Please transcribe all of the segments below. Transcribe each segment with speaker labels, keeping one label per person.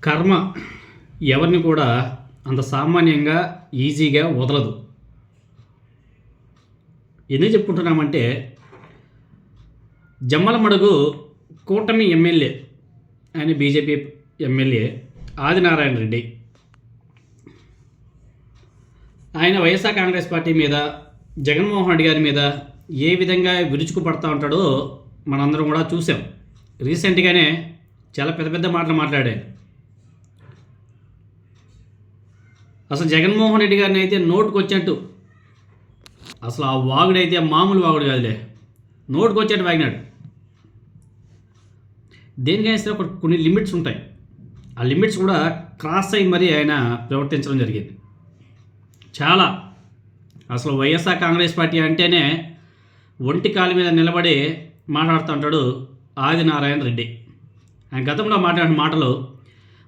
Speaker 1: కర్మ ఎవరిని కూడా అంత సామాన్యంగా ఈజీగా వదలదు. ఎందుకు చెప్పుకుంటున్నామంటే జమ్మలమడుగు కూటమి ఎమ్మెల్యే ఆయన బీజేపీ ఎమ్మెల్యే ఆదినారాయణ రెడ్డి ఆయన వైఎస్ఆర్ కాంగ్రెస్ పార్టీ మీద జగన్మోహన్ రెడ్డి గారి మీద ఏ విధంగా విరుచుకుపడతా ఉంటాడో మనందరం కూడా చూసాం. రీసెంట్గానే చాలా పెద్ద పెద్ద మాటలు మాట్లాడాడు. అసలు జగన్మోహన్ రెడ్డి గారిని అయితే నోటుకు వచ్చినట్టు, అసలు ఆ వాగుడైతే మామూలు వాగుడు కాదులే, నోటుకు వచ్చేట్టు వాగినాడు. దేనికైనా సరే కొన్ని లిమిట్స్ ఉంటాయి. ఆ లిమిట్స్ కూడా క్రాస్ అయ్యి మరీ ఆయన ప్రవర్తించడం జరిగింది. చాలా అసలు వైఎస్ఆర్ కాంగ్రెస్ పార్టీ అంటేనే ఒంటి కాలు మీద నిలబడి మాట్లాడుతూ ఉంటాడు ఆదినారాయణ రెడ్డి. ఆయన గతంలో మాట్లాడిన మాటలు,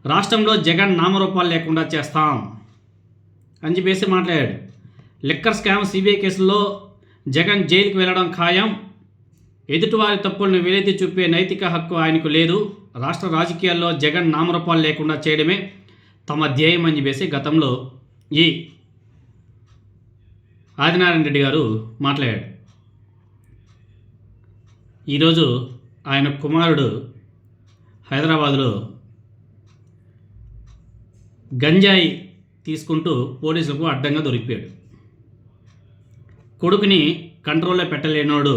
Speaker 1: రాష్ట్రంలో జగన్ నామరూపాలు లేకుండా చేస్తాం అని చెప్పేసి మాట్లాడాడు. లిక్కర్ స్కామ్ సిబిఐ కేసుల్లో జగన్ జైలుకి వెళ్ళడం ఖాయం, ఎదుటివారి తప్పులను వేలెత్తి చూపే నైతిక హక్కు ఆయనకు లేదు, రాష్ట్ర రాజకీయాల్లో జగన్ నామరూపాలు లేకుండా చేయడమే తమ ధ్యేయం అని చెప్పేసి గతంలో ఈ ఆదినారాయణ రెడ్డి గారు మాట్లాడాడు. ఈరోజు ఆయన కుమారుడు హైదరాబాదులో గంజాయి తీసుకుంటూ పోలీసులకు అడ్డంగా దొరికిపోయాడు. కొడుకుని కంట్రోల్లో పెట్టలేనోడు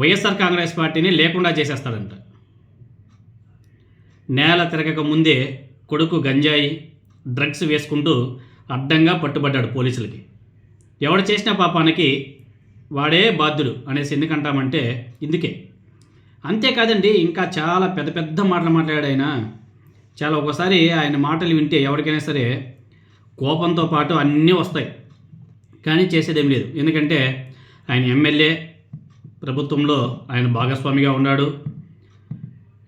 Speaker 1: వైఎస్ఆర్ కాంగ్రెస్ పార్టీని లేకుండా చేసేస్తాడంట. నేల తిరగక ముందే కొడుకు గంజాయి డ్రగ్స్ వేసుకుంటూ అడ్డంగా పట్టుబడ్డాడు పోలీసులకి. ఎవడు చేసిన పాపానికి వాడే బాధ్యుడు అనేసి ఎందుకంటామంటే ఇందుకే. అంతేకాదండి, ఇంకా చాలా పెద్ద పెద్ద మాటలు మాట్లాడాడు ఆయన. చాలా ఒకసారి ఆయన మాటలు వింటే ఎవరికైనా సరే కోపంతో పాటు అన్నీ వస్తాయి, కానీ చేసేదేం లేదు. ఎందుకంటే ఆయన ఎమ్మెల్యే, ప్రభుత్వంలో ఆయన భాగస్వామిగా ఉన్నాడు,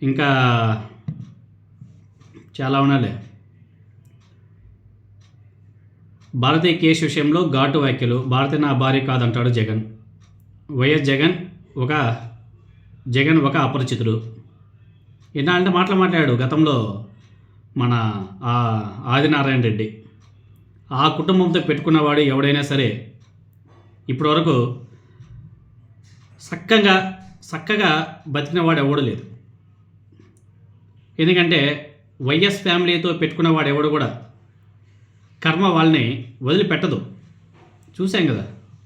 Speaker 1: ఇంకా చాలా ఉన్నాలే. భారతీయ కేసు విషయంలో ఘాటు వ్యాఖ్యలు, భారతి నా భార్య కాదంటాడు జగన్. వైఎస్ జగన్ ఒక అపరిచితుడు. ఇలాంటి మాటలు మాట్లాడాడు గతంలో మన ఆదినారాయణ రెడ్డి. ఆ కుటుంబంతో పెట్టుకున్నవాడు ఎవడైనా సరే ఇప్పటివరకు చక్కగా బతికినవాడు ఎవడు లేదు. ఎందుకంటే వైఎస్ ఫ్యామిలీతో పెట్టుకున్నవాడు ఎవడు కూడా కర్మ వాళ్ళని వదిలిపెట్టదు. చూసాం కదా,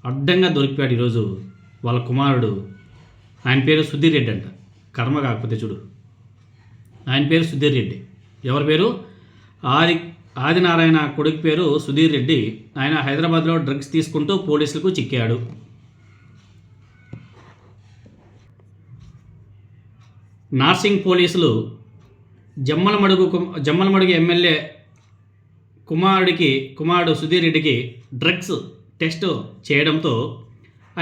Speaker 1: అడ్డంగా దొరికిపోయాడు ఈరోజు వాళ్ళ కుమారుడు. ఆయన పేరు సుధీర్ రెడ్డి అంట. కర్మ కాకపోతే చూడు, ఆయన పేరు సుధీర్ రెడ్డి. ఎవరి పేరు? ఆదినారాయణ కొడుకు పేరు సుధీర్ రెడ్డి. ఆయన హైదరాబాద్లో డ్రగ్స్ తీసుకుంటూ పోలీసులకు చిక్కాడు. నార్సింగ్ పోలీసులు జమ్మలమడుగు ఎమ్మెల్యే కుమారుడు సుధీర్ రెడ్డికి డ్రగ్స్ టెస్ట్ చేయడంతో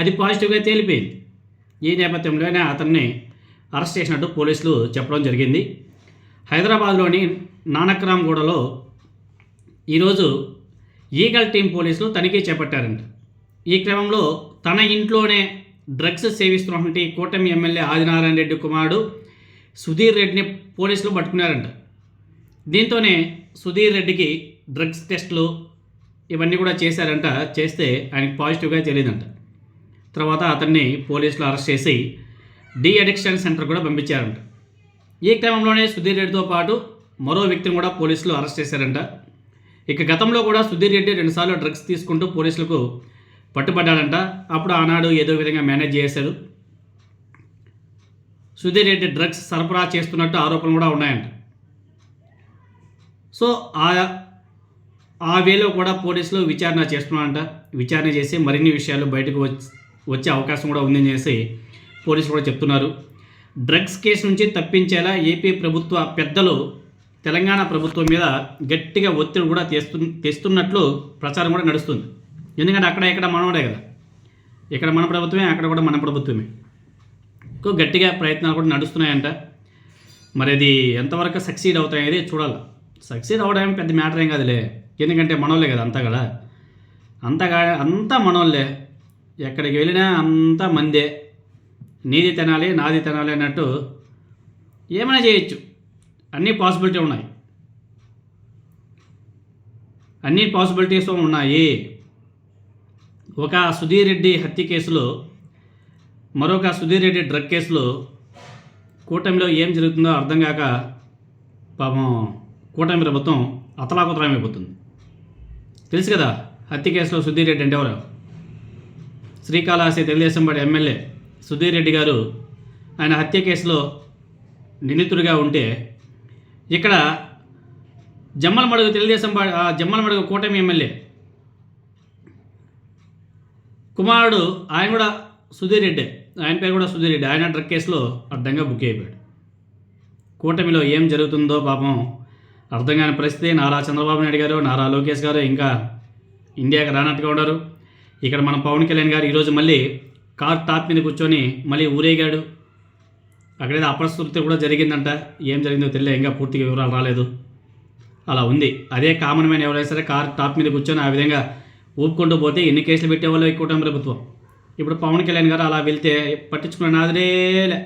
Speaker 1: అది పాజిటివ్గా తేలిపోయింది. ఈ నేపథ్యంలోనే అతన్ని అరెస్ట్ చేసినట్టు పోలీసులు చెప్పడం జరిగింది. హైదరాబాద్లోని నానక్రామ్గూడలో ఈరోజు ఈగల్ టీం పోలీసులు తనిఖీ చేపట్టారంట. ఈ క్రమంలో తన ఇంట్లోనే డ్రగ్స్ సేవిస్తున్నటువంటి కూటమి ఎమ్మెల్యే ఆదినారాయణ రెడ్డి కుమారుడు సుధీర్ రెడ్డిని పోలీసులు పట్టుకున్నారంట. దీంతోనే సుధీర్ రెడ్డికి డ్రగ్స్ టెస్టులు ఇవన్నీ కూడా చేశారంట. చేస్తే ఆయనకి పాజిటివ్గా తెలియదంట. తర్వాత అతన్ని పోలీసులు అరెస్ట్ చేసి డి అడిక్షన్ సెంటర్ కూడా పంపించారంట. ఈ క్రమంలోనే సుధీర్ రెడ్డితో పాటు మరో వ్యక్తిని కూడా పోలీసులు అరెస్ట్ చేశారంట. ఇక గతంలో కూడా సుధీర్ రెడ్డి 2 సార్లు డ్రగ్స్ తీసుకుంటూ పోలీసులకు పట్టుబడ్డాడంట. అప్పుడు ఆనాడు ఏదో విధంగా మేనేజ్ చేశాడు. సుధీర్ రెడ్డి డ్రగ్స్ సరఫరా చేస్తున్నట్టు ఆరోపణలు కూడా ఉన్నాయంట. సో ఆ వేలో కూడా పోలీసులు విచారణ చేస్తున్నారంట. విచారణ చేసి మరిన్ని విషయాలు బయటకు వచ్చే అవకాశం కూడా ఉందని చేసి పోలీసులు కూడా చెప్తున్నారు. డ్రగ్స్ కేసు నుంచి తప్పించేలా ఏపీ ప్రభుత్వ పెద్దలు తెలంగాణ ప్రభుత్వం మీద గట్టిగా ఒత్తిడి కూడా తెస్తున్నట్లు ప్రచారం కూడా నడుస్తుంది. ఎందుకంటే ఇక్కడ మనోడే కదా, ఇక్కడ మన ప్రభుత్వమే, అక్కడ కూడా మన ప్రభుత్వమే. గట్టిగా ప్రయత్నాలు కూడా నడుస్తున్నాయంట. మరి అది ఎంతవరకు సక్సీడ్ అవుతాయనేది చూడాలి. సక్సీడ్ అవడం పెద్ద మ్యాటర్ ఏం కాదులే, ఎందుకంటే మనోళ్ళే కదా అంతా కదా, అంతా మనోళ్ళే. ఎక్కడికి వెళ్ళినా అంతా మందే. నీది నాది తినాలి అన్నట్టు ఏమైనా చేయొచ్చు, అన్నీ పాసిబిలిటీ ఉన్నాయి. అన్ని పాసిబిలిటీస్ ఉన్నాయి. ఒక సుధీర్ రెడ్డి హత్య కేసులో, మరొక సుధీర్ రెడ్డి డ్రగ్ కేసులో కూటమిలో ఏం జరుగుతుందో అర్థం కాక పాపం కూటమి ప్రభుత్వం అతలాకుతలమైపోతుంది. తెలుసు కదా, హత్య కేసులో సుధీర్ రెడ్డి అంటే ఎవరు? శ్రీకాళహస్తి తెలుగుదేశం పార్టీ ఎమ్మెల్యే సుధీర్ రెడ్డి గారు ఆయన హత్య కేసులో నిందితుడిగా ఉంటే, ఇక్కడ జమ్మలమడుగు జమ్మలమడుగు కూటమి ఎమ్మెల్యే కుమారుడు, ఆయన కూడా సుధీర్ రెడ్డి, ఆయన పేరు కూడా సుధీర్ రెడ్డి, ఆయన డ్రగ్ కేసులో అడ్డంగా బుక్ అయిపోయాడు. కూటమిలో ఏం జరుగుతుందో పాపం అర్థం కాని పరిస్థితి. నారా చంద్రబాబు నాయుడు గారు, నారా లోకేష్ గారు ఇంకా ఇండియాకి రానట్టుగా ఉన్నారు. ఇక్కడ మన పవన్ కళ్యాణ్ గారు ఈరోజు మళ్ళీ కార్ టాప్ మీద కూర్చొని మళ్ళీ ఊరేగాడు. అక్కడేదో అపశృతి కూడా జరిగిందంట. ఏం జరిగిందో తెలియదు, ఇంకా పూర్తిగా వివరాలు రాలేదు. అలా ఉంది. అదే కామన్ మ్యాన్ ఎవరైనా సరే కార్ టాప్ మీద కూర్చొని ఆ విధంగా ఊపుకుంటూ పోతే ఎన్ని కేసులు పెట్టేవాళ్ళు ఈ కూటమి ప్రభుత్వం. ఇప్పుడు పవన్ కళ్యాణ్ గారు అలా వెళ్తే పట్టించుకున్న నాదిరేలే.